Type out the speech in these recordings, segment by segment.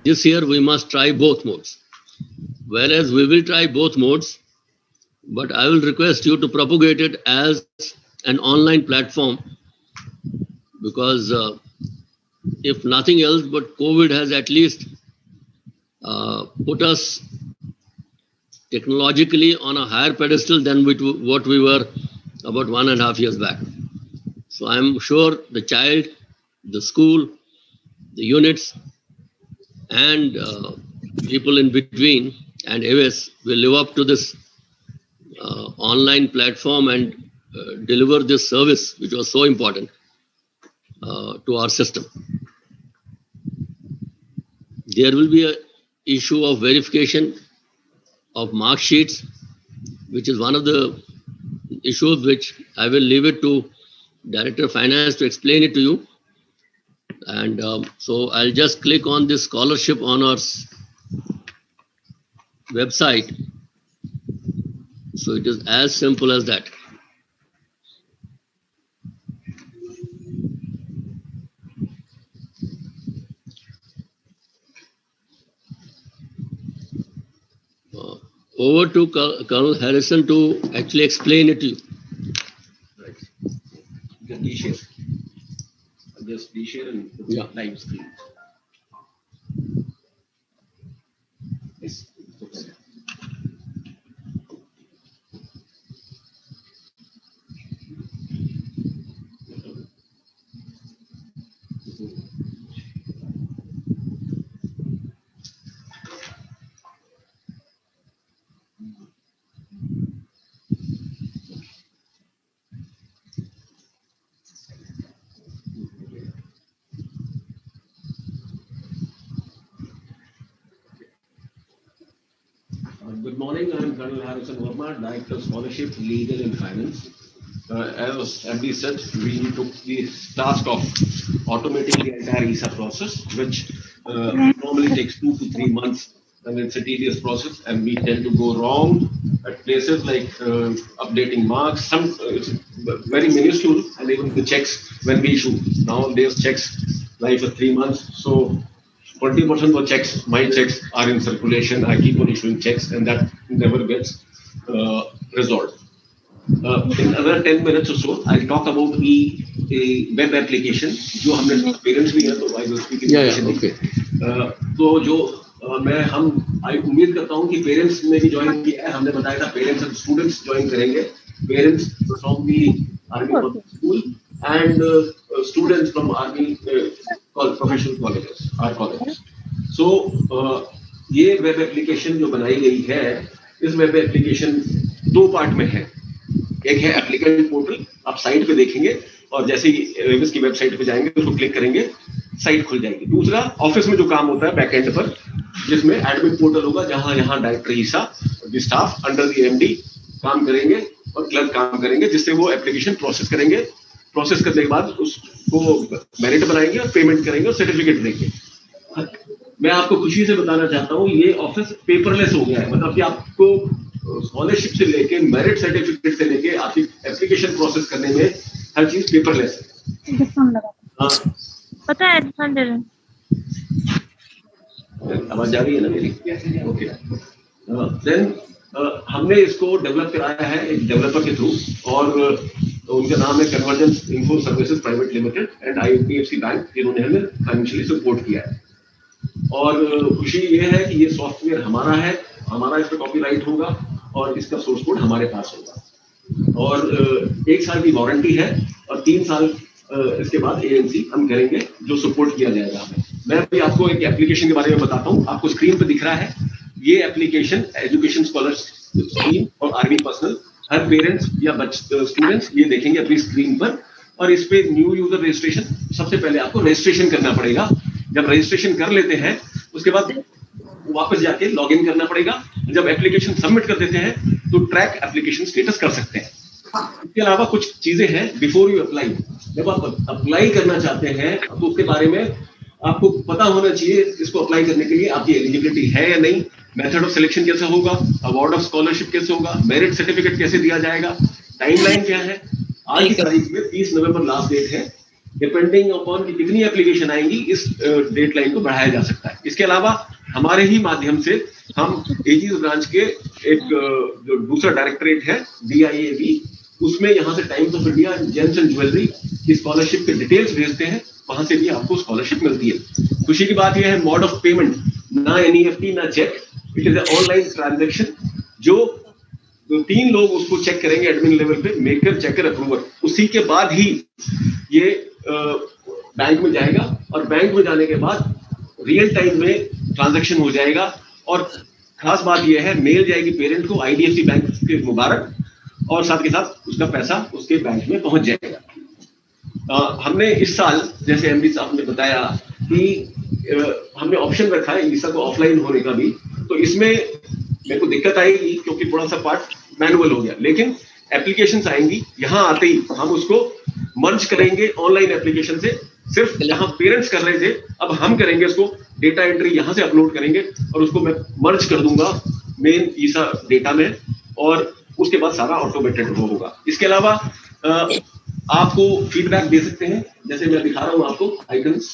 this year we must try both modes. Whereas we will try both modes, but I will request you to propagate it as an online platform, because if nothing else, but COVID has at least put us technologically on a higher pedestal than what we were about 1.5 years back. So I'm sure the child, the school, the units, and people in between and AWS will live up to this online platform and deliver this service, which was so important to our system. There will be an issue of verification of mark sheets, which is one of the issues which I will leave it to Director of Finance to explain it to you. And so I'll just click on this scholarship honors website. So it is as simple as that. Over to Colonel Harrison to actually explain it to you. Right. You can de-share. Just de-share and put live screen. Yes. Good morning, I'm Colonel Harrison Verma, Director of Scholarship, Legal and Finance. As MD said, we took the task of automating the entire ESA process, which normally takes 2 to 3 months, and it's a tedious process, and we tend to go wrong at places like updating marks. Some it's very minuscule, and even the checks when we issue. Nowadays, checks live for 3 months, so 20% of checks, my checks are in circulation. I keep on issuing checks, and that never gets resolved. In another 10 minutes or so, I'll talk about the web application. जो हमने parents भी हैं, तो I will speak in English. Okay. तो जो I उम्मीद करता हूँ कि parents ने भी join किया है. हमने बताया था parents and students join करेंगे. Parents from the Army School and students from Army professional colleges, our colleges. So ये web application जो बनाई गई है, इस web application 2 पार्ट में है. एक है एप्लीकेंट पोर्टल, आप साइट पे देखेंगे और जैसे ही एवस की वेबसाइट पे जाएंगे उसको क्लिक करेंगे, साइट खुल जाएगी. दूसरा ऑफिस में जो काम होता है बैकएंड पर, जिसमें एडमिन पोर्टल होगा, जहां यहाँ director Isa, the staff under the MD काम करेंगे और क्लर्क काम करेंगे, जिससे वो एप्लीकेशन प्रोसेस करेंगे. प्रोसेस करने के बाद उसको मेरिट बनाएंगे और पेमेंट करेंगे और सर्टिफिकेट देंगे. मैं आपको खुशी से बताना चाहता हूँ, ये ऑफिस पेपरलेस हो गया है. मतलब कि आपको स्कॉलरशिप से लेके मेरिट सर्टिफिकेट से लेके आपकी एप्लीकेशन प्रोसेस करने में हर चीज पेपरलेस है. पता है आवाज जा रही है ना मेरी? ओके. देन हमने इसको डेवलप कराया है एक डेवलपर के थ्रू, और उनका नाम है convergence info services private limited and IDFC bank, जिन्होंने हमें फाइनेंशियली सपोर्ट किया है. और खुशी ये है कि ये सॉफ्टवेयर हमारा है, हमारा इस पर कॉपीराइट होगा और इसका सोर्स कोड हमारे पास होगा. और 1 साल की वारंटी है और 3 साल इसके बाद ANC हम करेंगे, जो सपोर्ट किया जाएगा हमें. मैं अभी आपको एक एप्लीकेशन के बारे में बताता हूँ. आपको स्क्रीन पर दिख रहा है ये एप्लीकेशन, एजुकेशन स्कॉलर स्कीम और आर्मी पर्सनल. हर पेरेंट्स या स्टूडेंट्स ये देखेंगे अपनी स्क्रीन पर, और इस पे न्यू यूजर रजिस्ट्रेशन, सबसे पहले आपको रजिस्ट्रेशन करना पड़ेगा. जब रजिस्ट्रेशन कर लेते हैं उसके बाद वापस जाके लॉगिन करना पड़ेगा. जब एप्लीकेशन सबमिट कर देते हैं तो ट्रैक एप्लीकेशन स्टेटस कर सकते हैं. इसके अलावा कुछ चीजें हैं बिफोर यू अप्लाई. जब आप अप्लाई करना चाहते हैं तो उसके बारे में आपको पता होना चाहिए इसको अप्लाई करने के लिए आपकी एलिजिबिलिटी है या नहीं, मेथड ऑफ सिलेक्शन कैसा होगा, अवार्ड ऑफ स्कॉलरशिप कैसे होगा, मेरिट सर्टिफिकेट कैसे दिया जाएगा, टाइमलाइन क्या है. आज की तारीख में 30 नवंबर लास्ट डेट है. डिपेंडिंग अपॉन कि कितनी एप्लीकेशन आएंगी इस डेडलाइन को बढ़ाया जा सकता है। इसके अलावा हमारे ही माध्यम से हम एजीज ब्रांच के एक जो दूसरा डायरेक्टरेट है DIAB, उसमें यहाँ से times of India, James and jewellery की स्कॉलरशिप के डिटेल्स भेजते हैं, वहां से भी आपको स्कॉलरशिप मिलती है। खुशी की बात यह है मोड ऑफ पेमेंट ना NEFT ना cheque, it is online transaction. जो 3 लोग उसको चेक करेंगे एडमिन लेवल पे, मेकर, चेकर, अप्रूवर, उसी के बाद ही ये बैंक में जाएगा और बैंक में जाने के बाद रियल टाइम में ट्रांजैक्शन हो जाएगा। और खास बात यह है मेल जाएगी पेरेंट को IDFC बैंक के मुबारक, और साथ के साथ उसका पैसा उसके बैंक में पहुंच जाएगा। हमने इस साल जैसे MD साहब ने बताया कि हमने ऑप्शन रखा है ईसा को ऑफलाइन होने का भी, तो इसमें मेरे को दिक्कत आएगी क्योंकि थोड़ा सा पार्ट मैनुअल हो गया, लेकिन एप्लीकेशंस आएंगी, यहाँ आते ही हम उसको मर्ज करेंगे ऑनलाइन एप्लीकेशन से। सिर्फ जहां पेरेंट्स कर रहे थे अब हम करेंगे उसको, डेटा एंट्री यहां से अपलोड करेंगे और उसको मैं मर्ज कर दूंगा मेन ईसा डेटा में, और उसके बाद सारा ऑटोमेटेड होगा। इसके अलावा आपको फीडबैक दे सकते हैं, जैसे मैं दिखा रहा हूं आपको आइकन्स,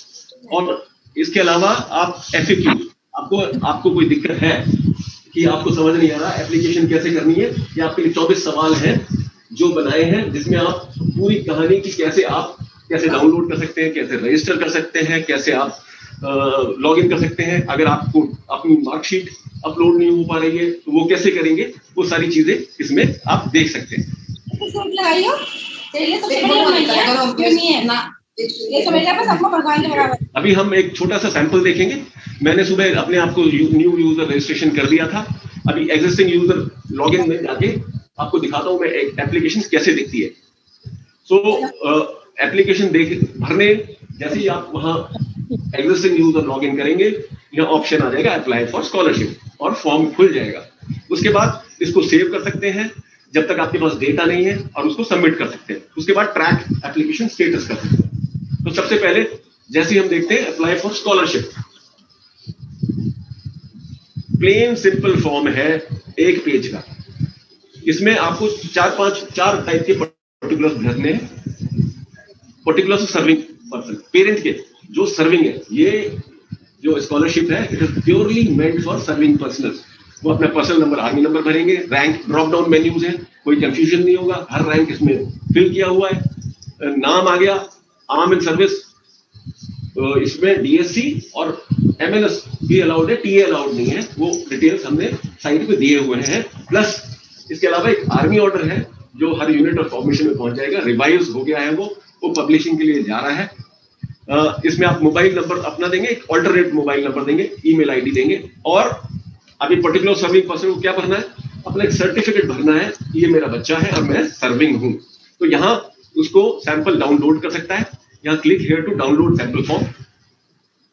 और इसके अलावा आप FAQ, आपको कोई दिक्कत है कि आपको समझ नहीं आ रहा एप्लीकेशन कैसे करनी है, ये आपके लिए 24 सवाल हैं जो बनाए हैं, जिसमें आप पूरी कहानी की कैसे डाउनलोड कर सकते हैं, कैसे रजिस्टर कर सकते हैं, कैसे आप लॉग इन कर सकते हैं, अगर आपको अपनी मार्कशीट अपलोड नहीं हो पा रही है तो वो कैसे करेंगे, वो सारी चीजें इसमें आप देख सकते हैं। अभी हम एक छोटा सा सैंपल देखेंगे। मैंने सुबह अपने आप को न्यू यूजर रजिस्ट्रेशन कर दिया था, अभी एग्जिस्टिंग यूजर लॉगिन में जाके आपको दिखाता हूं मैं एक एप्लीकेशन कैसे दिखती है। एप्लीकेशन भरने जैसे ही आप वहां एग्जिस्टिंग यूजर लॉगिन करेंगे, यहाँ ऑप्शन आ जाएगा अप्लाई फॉर स्कॉलरशिप और फॉर्म खुल जाएगा। उसके बाद इसको सेव कर सकते हैं जब तक आपके पास डेटा नहीं है, और उसको सबमिट कर सकते हैं। उसके बाद ट्रैक एप्लीकेशन स्टेटस कर सकते हैं। तो सबसे पहले जैसे ही हम देखते हैं apply for scholarship, plain simple form है 1 पेज का। इसमें आपको 4 टाइप के पर्टिकुलर्स भरने हैं। पर्टिकुलर्स सर्विंग पर्सन, पेरेंट के जो सर्विंग है, ये जो स्कॉलरशिप है it is purely meant for serving personnels. वो अपना पर्सनल नंबर, आर्मी नंबर भरेंगे। रैंक ड्रॉप डाउन मेन्यूज है, कोई कंफ्यूजन नहीं होगा, हर रैंक इसमें फिल किया हुआ है। नाम आ गया, आर्म इन सर्विस, इसमें DSC और MNS भी अलाउड है, TA अलाउड नहीं है। वो डिटेल्स हमने साइट पे दिए हुए हैं। प्लस इसके अलावा एक आर्मी ऑर्डर है जो हर यूनिट और फॉर्मेशन में पहुंच जाएगा, रिवाइज हो गया है, वो पब्लिशिंग के लिए जा रहा है। इसमें आप मोबाइल नंबर अपना देंगे, एक ऑल्टरनेट मोबाइल नंबर देंगे, ईमेल ID देंगे, और अभी पर्टिकुलर सर्विंग पर्सन को क्या भरना है, अपना एक सर्टिफिकेट भरना है, ये मेरा बच्चा है और मैं सर्विंग हूं। तो यहाँ उसको सैंपल डाउनलोड कर सकता है, यहाँ click here to download sample form.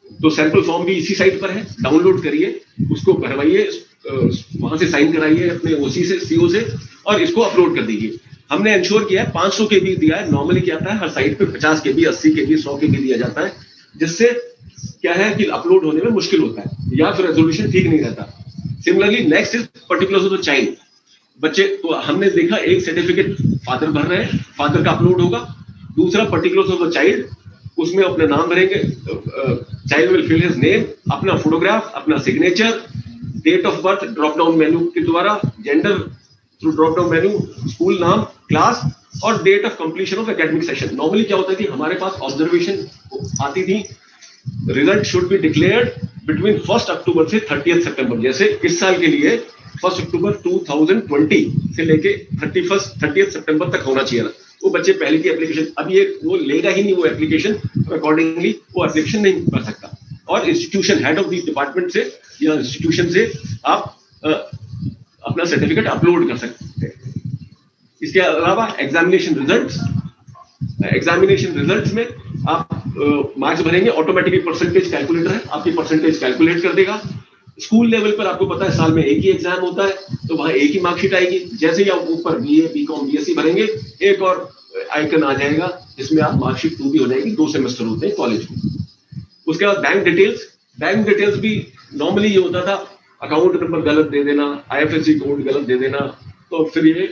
तो सैंपल फॉर्म भी इसी साइट पर है, डाउनलोड करिए, उसको भरवाइए, वहां से साइन कराइए अपने OC से, CO से, और इसको अपलोड कर दीजिए। हमने इंश्योर किया है 500 KB दिया है। नॉर्मली क्या आता है हर साइट पे 50 KB, 80 KB, 100 KB दिया जाता है, जिससे क्या है कि अपलोड होने में मुश्किल होता है या फिर रेजोल्यूशन ठीक नहीं रहता। Similarly next is particulars of the child, बच्चे, तो हमने देखा एक सर्टिफिकेट फादर भर रहे हैं, फादर का अपलोड होगा। दूसरा पर्टिकुलर्स ऑफ द चाइल्ड, उसमें अपना नाम भरेंगे, child will fill his name, अपना फोटोग्राफ, अपना signature, date of birth drop down menu के द्वारा, gender through drop down menu, school नाम, क्लास, और date of completion of academic session. Normally क्या होता है कि हमारे पास ऑब्जर्वेशन आती थी, result should be declared between 1 October से 30 सितंबर। जैसे इस साल के लिए 1 अक्टूबर 2020 से लेके 30 सितंबर तक होना चाहिए। वो बच्चे पहले की एप्लीकेशन, अब ये वो लेगा ही नहीं वो एप्लीकेशन, अकॉर्डिंगली वो एप्लीकेशन नहीं कर सकता। और institution head of the department से या इंस्टीट्यूशन से आप अपना सर्टिफिकेट अपलोड कर सकते हैं। इसके अलावा एग्जामिनेशन रिजल्ट्स में आप मार्क्स भरेंगे, ऑटोमेटिकली परसेंटेज कैलकुलेटर है, आपकी परसेंटेज कैलकुलेट कर देगा। स्कूल लेवल पर आपको पता है साल में एक ही एग्जाम होता है, तो वहां एक ही मार्कशीट आएगी। जैसे ही आप ऊपर BA, BCom, BSc भरेंगे, एक और आइकन आ जाएगा जिसमें आप मार्कशीट 2 भी हो जाएगी। 2 सेमेस्टर होते हैं कॉलेज में। उसके बाद बैंक डिटेल्स भी नॉर्मली ये होता था, अकाउंट नंबर गलत दे देना, IFSC कोड गलत दे देना, तो फिर ये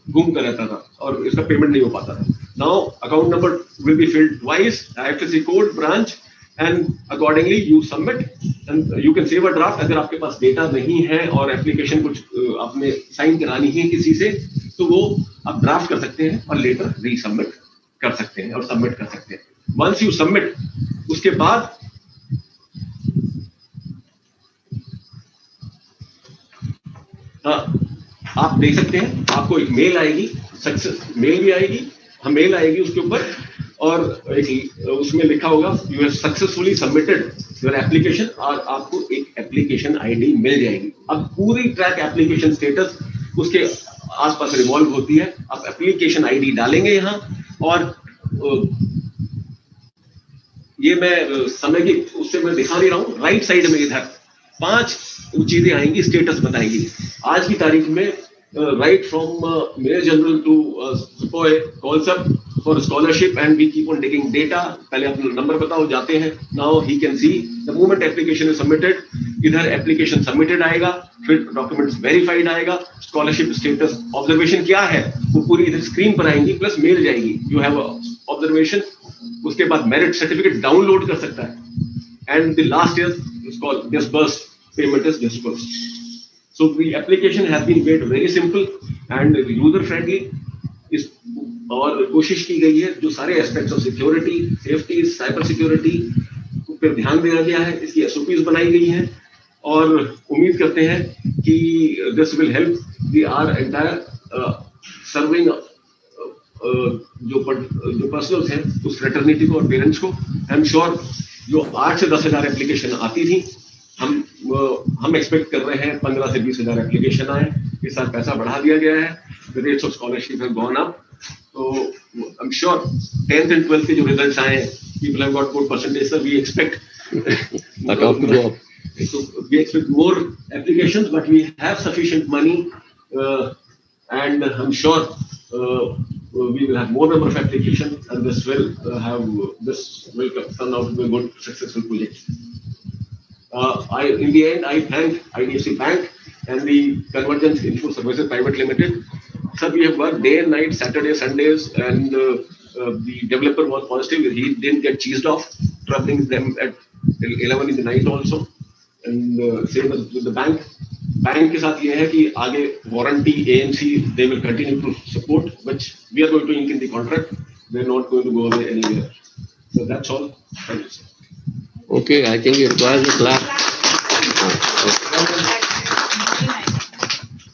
घूमता रहता था और इसका पेमेंट नहीं हो पाता था। Now account number will be filled twice, IFSC code, branch, and accordingly you submit and you can save a draft. अगर आपके पास डेटा नहीं है और एप्लीकेशन कुछ आपने साइन करानी है किसी से, तो वो आप ड्राफ्ट कर सकते हैं और लेटर रीसबमिट कर सकते हैं और सबमिट कर सकते हैं. Once you submit, उसके बाद आप देख सकते हैं आपको एक मेल आएगी, सक्सेस मेल भी आएगी, मेल आएगी उसके ऊपर और उसमें लिखा होगा you have successfully submitted your application और आपको एक एप्लीकेशन आईडी मिल जाएगी. अब पूरी ट्रैक एप्लीकेशन स्टेटस उसके आसपास रिवॉल्व होती है. आप एप्लीकेशन आईडी डालेंगे यहाँ और ये मैं समय की उससे मैं दिखा नहीं रहा हूँ. राइट साइड में इधर 5 चीजें आएंगी, स्टेटस बताएगी. आज की तारीख में right from Mayor General to Supoy calls up for scholarship and we keep on taking data. पहले अपना नंबर बताओ, जाते हैं. Now he can see the moment application is submitted. इधर application submitted आएगा, फिर documents verified आएगा, scholarship status observation क्या है वो पूरी इधर screen पर आएंगी, plus mail जाएगी. You have a observation. उसके बाद merit certificate download कर सकता है. And the last year is called disbursed, payment is disbursed. So the application has been made very simple and user friendly. इस और कोशिश की गई है जो सारे aspects of security, safety, cyber security पर ध्यान दिया गया है. इसकी एसओपीज बनाई गई हैं और उम्मीद करते हैं कि this will help the our entire serving जो पर्सनल्स हैं उस फ्रेटर्निटी को और पेरेंट्स को. आई एम श्योर जो 8 से 10 हजार एप्लीकेशन आती थी, हम एक्सपेक्ट कर रहे हैं 15 से 20 हजार एप्लीकेशन आए. इस साल पैसा बढ़ा दिया गया है. The rates of scholarship have gone up. So I'm sure 10th and 12th के जो रिजल्ट्स आए, people have got good percentage. So we expect so we expect more applications, but we have sufficient money, and I'm sure we will have more number of applications, and this will turn out to be a good successful project. In the end, I thank IDFC Bank and the Convergence Info Services Private Limited. Sir, we have worked day and night, Saturday, Sundays, and the developer was positive. He didn't get cheesed off, troubling them at 11 in the night also. And same with the bank. Bank के साथ ये है कि आगे warranty, AMC, they will continue to support, which we are going to ink in the contract. They're not going to go away anywhere. So that's all. Thank you, sir. Okay, I think it requires a clap.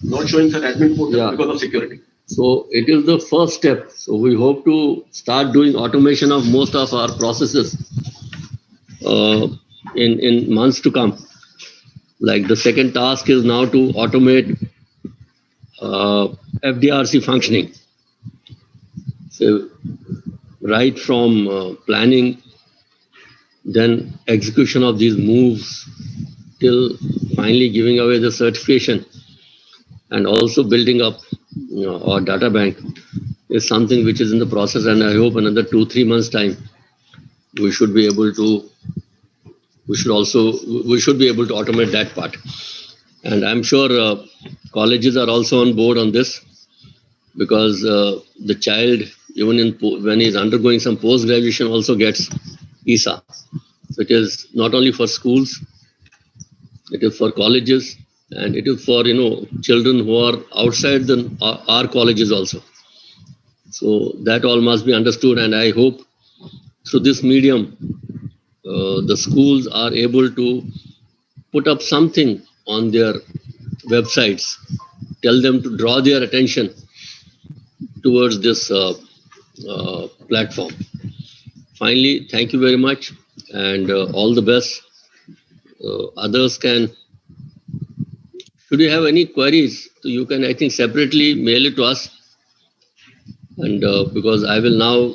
Not showing such admin portal because of security. So it is the first step. So we hope to start doing automation of most of our processes in months to come. Like the second task is now to automate FDRC functioning. So right from planning, then execution of these moves till finally giving away the certification and also building up our data bank is something which is in the process, and I hope another 2-3 months time we should be able to automate that part. And I'm sure colleges are also on board on this, because the child, even when he's undergoing some post-graduation, also gets ESA. So it is not only for schools, it is for colleges, and it is for children who are outside our colleges also. So that all must be understood, and I hope through this medium the schools are able to put up something on their websites, tell them to draw their attention towards this platform. Finally, thank you very much, and all the best. Others can, should you have any queries, so you can, I think, separately mail it to us. And because I will now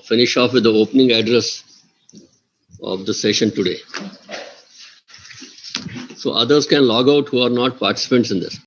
finish off with the opening address of the session today. So others can log out who are not participants in this.